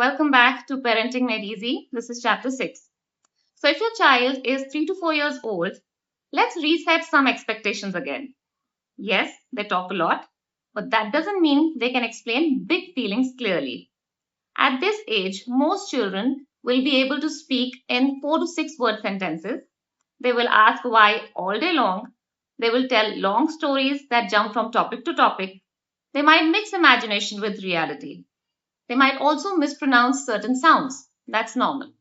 Welcome back to Parenting Made Easy. This is chapter 6. So, if your child is 3 to 4 years old, let's reset some expectations again. Yes, they talk a lot, but that doesn't mean they can explain big feelings clearly. At this age, most children will be able to speak in 4 to 6 word sentences. They will ask why all day long. They will tell long stories that jump from topic to topic. They might mix imagination with reality. They might also mispronounce certain sounds. That's normal.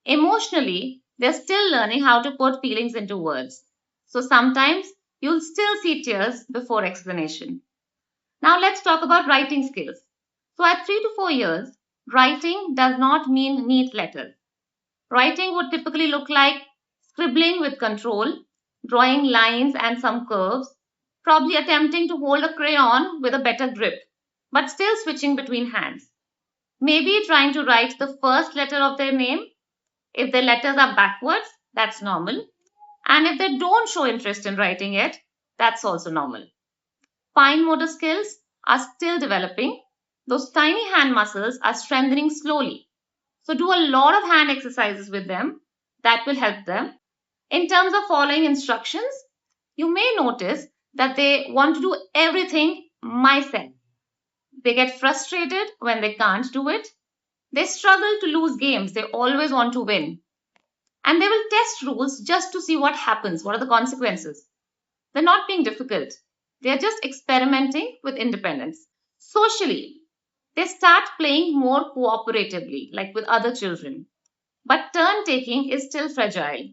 Emotionally, they're still learning how to put feelings into words. So sometimes you'll still see tears before explanation. Now let's talk about writing skills. So at 3 to 4 years, writing does not mean neat letters. Writing would typically look like scribbling with control, drawing lines and some curves, probably attempting to hold a crayon with a better grip, but still switching between hands. Maybe trying to write the first letter of their name. If their letters are backwards, that's normal. And if they don't show interest in writing it, that's also normal. Fine motor skills are still developing. Those tiny hand muscles are strengthening slowly. So do a lot of hand exercises with them. That will help them. In terms of following instructions, you may notice that they want to do everything myself. They get frustrated when they can't do it. They struggle to lose games. They always want to win. And they will test rules just to see what happens. What are the consequences? They're not being difficult. They're just experimenting with independence. Socially, they start playing more cooperatively, like with other children. But turn taking is still fragile.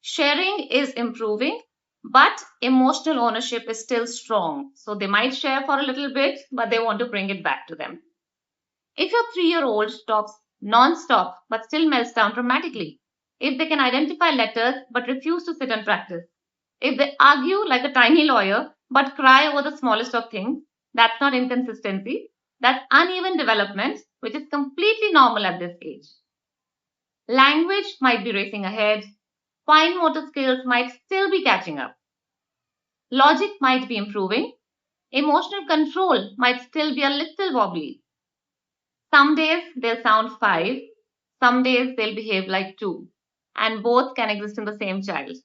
Sharing is improving, but emotional ownership is still strong. So they might share for a little bit, but they want to bring it back to them. If your 3-year-old talks non-stop but still melts down dramatically, if they can identify letters but refuse to sit and practice, if they argue like a tiny lawyer but cry over the smallest of things, that's not inconsistency, that's uneven development, which is completely normal at this age. Language might be racing ahead, fine motor skills might still be catching up, logic might be improving, emotional control might still be a little wobbly. Some days they'll sound 5, some days they'll behave like 2, and both can exist in the same child.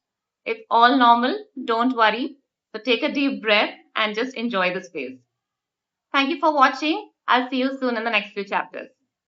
It's all normal, don't worry. So take a deep breath and just enjoy the space. Thank you for watching. I'll see you soon in the next few chapters.